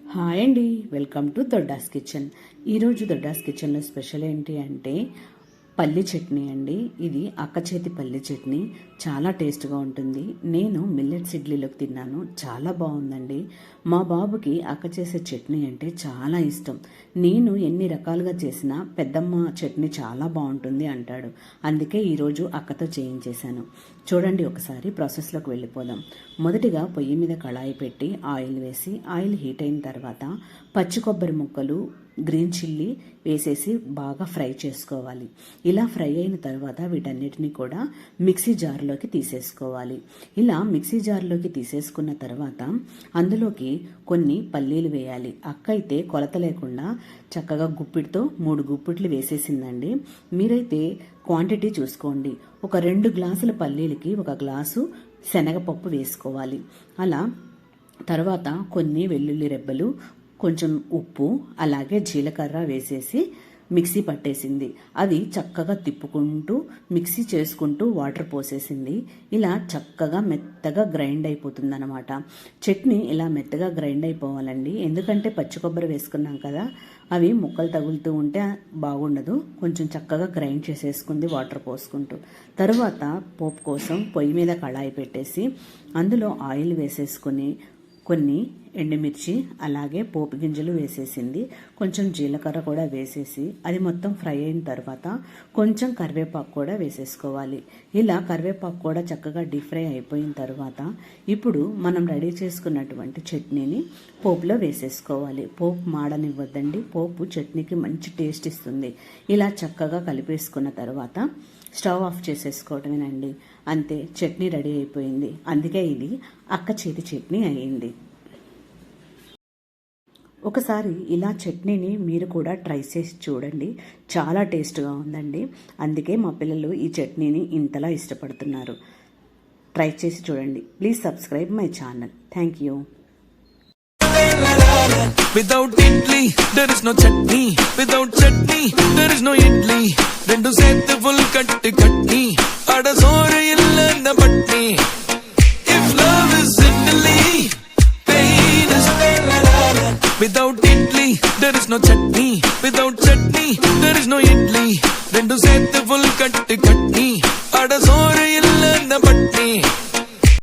Hi అండి, welcome to దొడ్డాస్ kitchen. ఈరోజు దొడ్డాస్ కిచెన్లో స్పెషల్ ఏంటి అంటే పల్లి చట్నీ అండి. ఇది అక్క చేతి పల్లి చట్నీ చాలా టేస్ట్గా ఉంటుంది. నేను మిల్లెట్స్ ఇడ్లీలోకి తిన్నాను, చాలా బాగుందండి. మా బాబుకి అక్క చేసే చట్నీ అంటే చాలా ఇష్టం. నేను ఎన్ని రకాలుగా చేసినా పెద్దమ్మ చట్నీ చాలా బాగుంటుంది అంటాడు. అందుకే ఈరోజు అక్కతో చేయించేశాను. చూడండి, ఒకసారి ప్రాసెస్లోకి వెళ్ళిపోదాం. మొదటిగా పొయ్యి మీద కళాయి పెట్టి ఆయిల్ వేసి, ఆయిల్ హీట్ అయిన తర్వాత పచ్చి కొబ్బరి ముక్కలు, గ్రీన్ చిల్లీ వేసేసి బాగా ఫ్రై చేసుకోవాలి. ఇలా ఫ్రై అయిన తర్వాత వీటన్నిటిని కూడా మిక్సీ జార్లోకి తీసేసుకోవాలి. ఇలా మిక్సీ జార్లోకి తీసేసుకున్న తర్వాత అందులోకి కొన్ని పల్లీలు వేయాలి. అక్క అయితే కొలత లేకుండా చక్కగా గుప్పిడితో 3 గుప్పిట్లు వేసేసిందండి. మీరైతే క్వాంటిటీ చూసుకోండి. ఒక 2 గ్లాసుల పల్లీలకి 1 గ్లాసు శనగపప్పు వేసుకోవాలి. అలా తర్వాత కొన్ని వెల్లుల్లి రెబ్బలు, కొంచెం ఉప్పు, అలాగే జీలకర్ర వేసేసి మిక్సీ పట్టేసింది. అది చక్కగా తిప్పుకుంటూ మిక్సీ చేసుకుంటూ వాటర్ పోసేసింది. ఇలా చక్కగా మెత్తగా గ్రైండ్ అయిపోతుంది అనమాట. చట్నీ ఇలా మెత్తగా గ్రైండ్ అయిపోవాలండి. ఎందుకంటే పచ్చి కొబ్బరి వేసుకున్నాం కదా, అవి ముక్కలు తగులుతూ ఉంటే బాగుండదు. కొంచెం చక్కగా గ్రైండ్ చేసేసుకుంది వాటర్ పోసుకుంటూ. తరువాత పోపు కోసం పొయ్యి మీద కళాయి పెట్టేసి అందులో ఆయిల్ వేసేసుకుని కొన్ని ఎండుమిర్చి, అలాగే పోపు గింజలు వేసేసింది. కొంచెం జీలకర్ర కూడా వేసేసి అది మొత్తం ఫ్రై అయిన తర్వాత కొంచెం కరివేపాకు కూడా వేసేసుకోవాలి. ఇలా కరివేపాకు కూడా చక్కగా డీప్ ఫ్రై అయిపోయిన తర్వాత ఇప్పుడు మనం రెడీ చేసుకున్నటువంటి చట్నీని పోపులో వేసేసుకోవాలి. పోపు మాడనివ్వద్దండి, పోపు చట్నీకి మంచి టేస్ట్ ఇస్తుంది. ఇలా చక్కగా కలిపేసుకున్న తర్వాత స్టవ్ ఆఫ్ చేసేసుకోవటమేనండి. అంతే, చట్నీ రెడీ అయిపోయింది. అందుకే ఇది అక్క చేతి చట్నీ అయ్యింది. ఒకసారి ఇలా చట్నీని మీరు కూడా ట్రై చేసి చూడండి, చాలా టేస్ట్గా ఉందండి. అందుకే మా పిల్లలు ఈ చట్నీని ఇంతలా ఇష్టపడుతున్నారు. ట్రై చేసి చూడండి. Please subscribe my channel. Thank you. Without idli, there is no chutney. Without chutney, there is no idli. Rendu sethu full katti ada soru illa na patni. If love is Italy, pain is. Without idli, there is no chutney. Without chutney, there is no idli. Rendu sethu full katti